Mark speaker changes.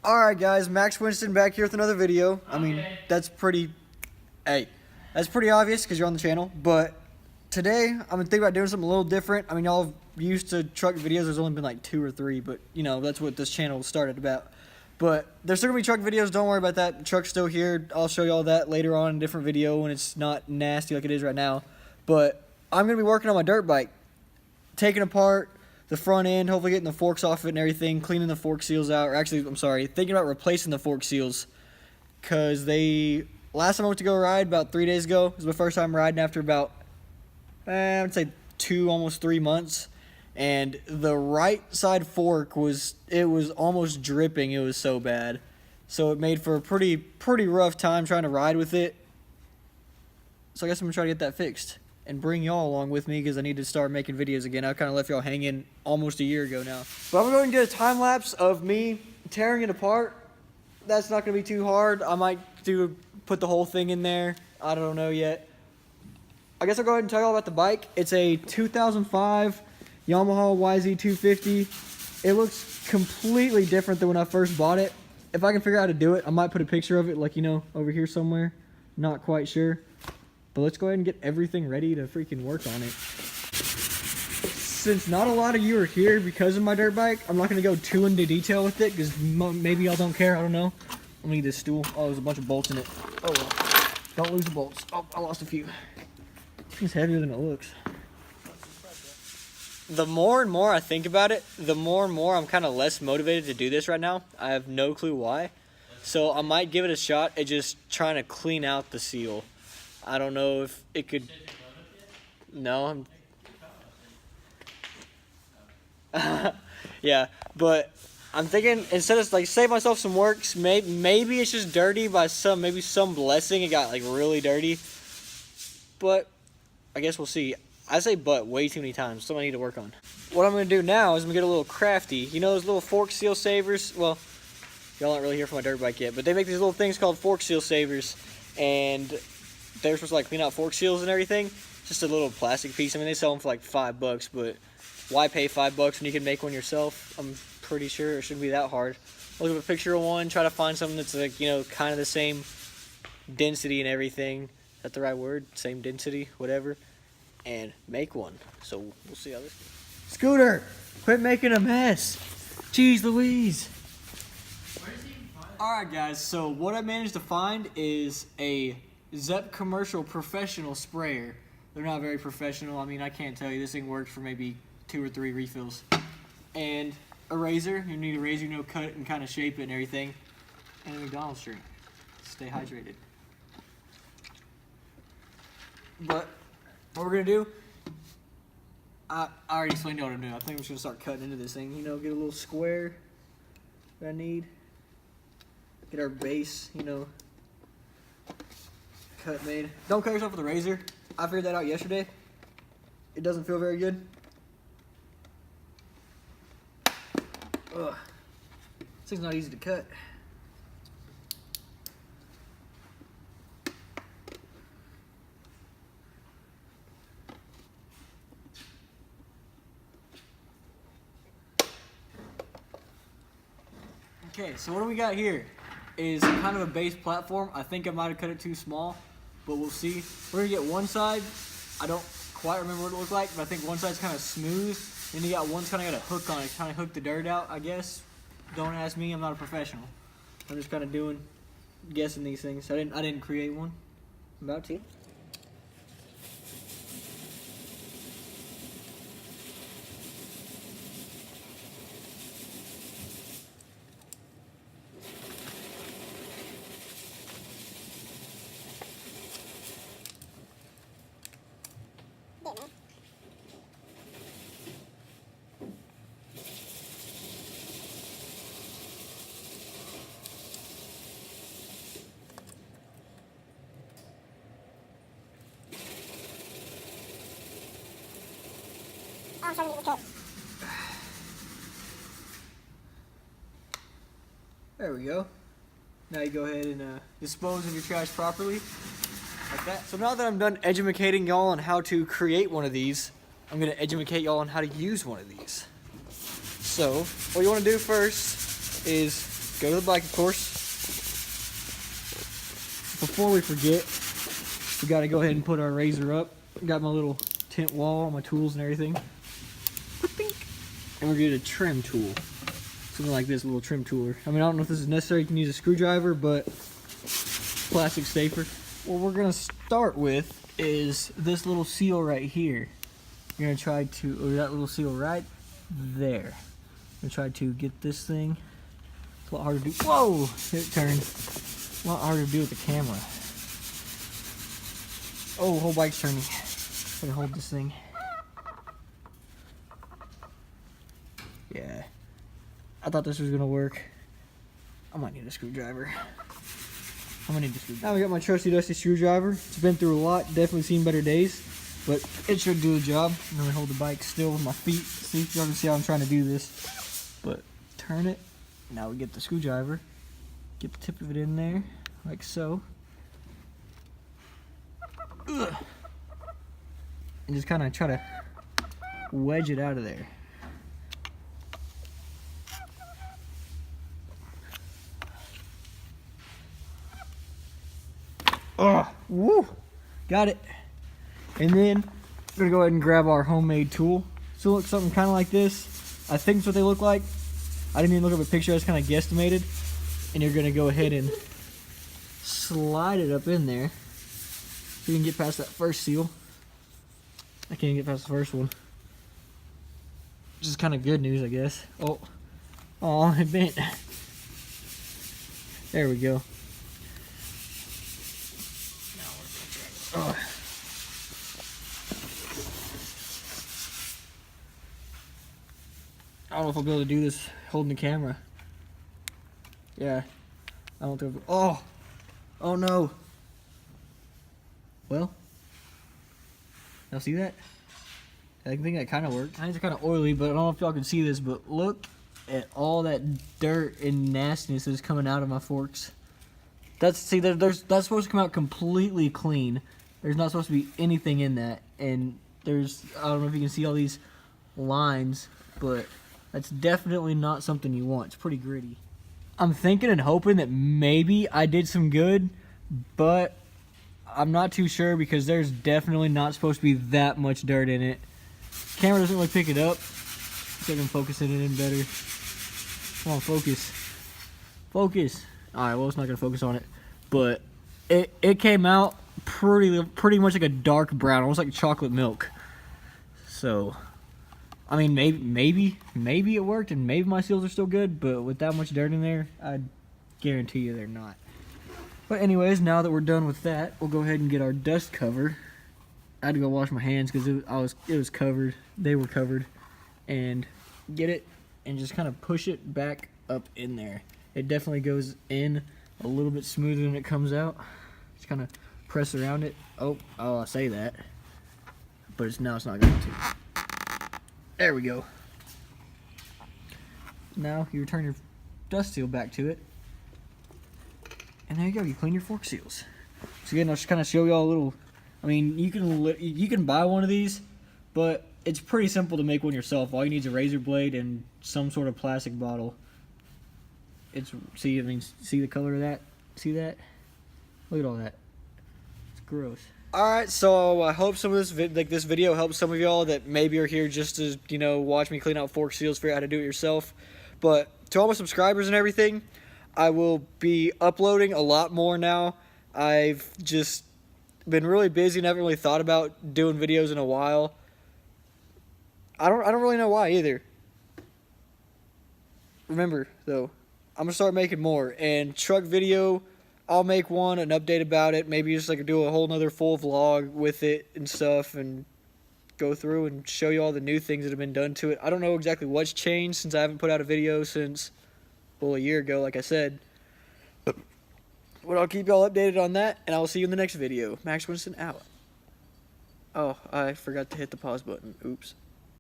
Speaker 1: Alright guys, Max Winston back here with another video. I mean, that's pretty obvious because you're on the channel. But today, I'm thinking about doing something a little different. I mean, y'all used to truck videos. There's only been like 2 or 3, but you know, that's what this channel started about. But there's still gonna be truck videos, don't worry about that. The truck's still here. I'll show y'all that later on in a different video when it's not nasty like it is right now. But I'm gonna be working on my dirt bike, taking apart the front end, hopefully getting the forks off it and everything, cleaning the fork seals out, or actually, I'm sorry, thinking about replacing the fork seals, because last time I went to go ride, about 3 days ago, it was my first time riding after about, I would say 2, almost 3 months, and the right side fork was almost dripping, it was so bad, so it made for a pretty rough time trying to ride with it, so I guess I'm going to try to get that fixed and bring y'all along with me because I need to start making videos again. I kind of left y'all hanging almost a year ago now. But I'm going to get a time lapse of me tearing it apart. That's not going to be too hard. I might put the whole thing in there. I don't know yet. I guess I'll go ahead and tell y'all about the bike. It's a 2005 Yamaha YZ250. It looks completely different than when I first bought it. If I can figure out how to do it, I might put a picture of it, like, you know, over here somewhere. Not quite sure. But let's go ahead and get everything ready to freaking work on it. Since not a lot of you are here because of my dirt bike, I'm not going to go too into detail with it because maybe y'all don't care, I don't know. Let me need this stool. Oh, there's a bunch of bolts in it. Oh well. Don't lose the bolts. Oh, I lost a few. It's heavier than it looks. The more and more I think about it, the more and more I'm kind of less motivated to do this right now. I have no clue why. So I might give it a shot at just trying to clean out the seal. I don't know if it could. No, yeah, but I'm thinking instead of like save myself some work, maybe it's just dirty by maybe some blessing. It got like really dirty, but I guess we'll see. I say but way too many times, something I need to work on. What I'm gonna do now is I'm gonna get a little crafty. You know those little fork seal savers? Well, y'all aren't really here for my dirt bike yet, but they make these little things called fork seal savers, and they're supposed to like clean out fork seals and everything. Just a little plastic piece. I mean, they sell them for like $5, but why pay $5 when you can make one yourself? I'm pretty sure it shouldn't be that hard. Look at a picture of one, try to find something that's like, you know, kind of the same density and everything. Is that the right word? Same density, whatever. And make one. So we'll see how this goes. Scooter, quit making a mess. Jeez Louise. Alright guys, so what I managed to find is a Zep Commercial Professional Sprayer. They're not very professional. I mean, I can't tell you. This thing worked for maybe 2 or 3 refills. And a razor. You need a razor, you know, cut it and kind of shape it and everything. And a McDonald's drink. Stay hydrated. But what we're going to do, I already explained what I'm doing. I think I'm just going to start cutting into this thing. You know, get a little square that I need. Get our base, you know, cut made. Don't cut yourself with a razor. I figured that out yesterday. It doesn't feel very good. Ugh. This thing's not easy to cut. Okay, so what do we got here? Is kind of a base platform. I think I might have cut it too small, but we'll see. We're gonna get one side. I don't quite remember what it looked like, but I think one side's kind of smooth. Then you got one's kind of got a hook on it, kind of hook the dirt out, I guess. Don't ask me, I'm not a professional. I'm just kind of guessing these things. I didn't create one. I'm about to. I'm trying to get the cut. There we go. Now you go ahead and dispose of your trash properly, like that. So now that I'm done educating y'all on how to create one of these, I'm gonna educate y'all on how to use one of these. So what you want to do first is go to the bike, of course. Before we forget, we got to go ahead and put our razor up. Got my little tent wall, my tools and everything. And we're going to get a trim tool. Something like this, a little trim tool. I mean, I don't know if this is necessary. You can use a screwdriver, but plastic's safer. What we're going to start with is this little seal right here. You're going to try to, or that little seal right there. I'm going to try to get this thing. It's a lot harder to do. Whoa! It turned. A lot harder to do with the camera. Oh, whole bike's turning. Gotta hold this thing. Yeah. I thought this was gonna work. I might need a screwdriver. I'm gonna need a screwdriver. Now we got my trusty dusty screwdriver. It's been through a lot, definitely seen better days, but it should do the job. I'm gonna hold the bike still with my feet. See if y'all can see how I'm trying to do this. But turn it. Now we get the screwdriver. Get the tip of it in there, like so. Ugh. And just kind of try to wedge it out of there. Oh, woo! Got it. And then I'm gonna go ahead and grab our homemade tool. So it looks something kind of like this. I think that's what they look like. I didn't even look up a picture, I just kind of guesstimated. And you're gonna go ahead and slide it up in there so you can get past that first seal. I can't get past the first one, which is kind of good news, I guess. Oh, it bent. There we go. Oh. I don't know if I'll be able to do this holding the camera. Yeah, I don't think. Oh no. Well, y'all see that? I think that kind of worked. Hands are kind of oily, but I don't know if y'all can see this, but look at all that dirt and nastiness that's coming out of my forks. That's supposed to come out completely clean. There's not supposed to be anything in that, and I don't know if you can see all these lines, but that's definitely not something you want. It's pretty gritty. I'm thinking and hoping that maybe I did some good, but I'm not too sure because there's definitely not supposed to be that much dirt in it. Camera doesn't really pick it up. See if I can focus it in better. Come on, focus. Focus. Alright, well, it's not going to focus on it. But it came out pretty much like a dark brown, almost like chocolate milk. So, I mean, maybe it worked, and maybe my seals are still good, but with that much dirt in there, I guarantee you they're not. But anyways, now that we're done with that, we'll go ahead and get our dust cover. I had to go wash my hands because it was covered. They were covered, and get it and just kind of push it back up in there. It definitely goes in a little bit smoother than it comes out. Just kind of press around it. Oh, I say that, but it's not going to. There we go. Now you return your dust seal back to it. And there you go, you clean your fork seals. So again, I'll just kind of show y'all a little, I mean, you can buy one of these, but it's pretty simple to make one yourself. All you need is a razor blade and some sort of plastic bottle. See the color of that? See that? Look at all that. It's gross. Alright, so I hope some of this video helps some of y'all that maybe are here just to, watch me clean out fork seals, figure out how to do it yourself. But to all my subscribers and everything, I will be uploading a lot more now. I've just been really busy and haven't really thought about doing videos in a while. I don't really know why either. Remember, though, I'm going to start making more. And truck video, I'll make one, an update about it. Maybe just do a whole nother full vlog with it and stuff, and go through and show you all the new things that have been done to it. I don't know exactly what's changed since I haven't put out a video since, well, a year ago, like I said. But I'll keep y'all updated on that, and I will see you in the next video. Max Winston out. Oh, I forgot to hit the pause button. Oops.